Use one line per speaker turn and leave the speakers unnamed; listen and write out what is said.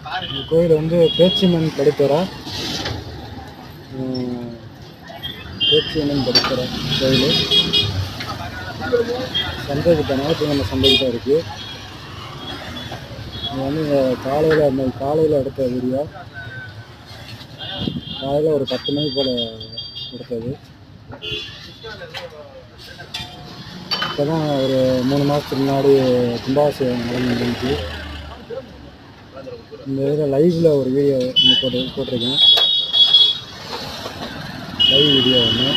இந்த கோயில் வந்து பேச்சியம்மன் படித்துறை படித்துறை கோயில். சந்தைக்கிட்ட ஞாயிற்றுக்கிழமை சந்தைக்கிட்ட இருக்குது. இது வந்து காலையில் எடுத்த வீடியோ. காலையில் ஒரு 10 மணி போல் எடுத்தது. இப்போ தான் ஒரு 3 மாதத்துக்கு முன்னாடி கும்பாபிஷேகம் நடந்துச்சு. இந்த இதில் லைவில் ஒரு வீடியோ ஒன்று போட்டிருக்கேன். லைவ் வீடியோ ஒன்று.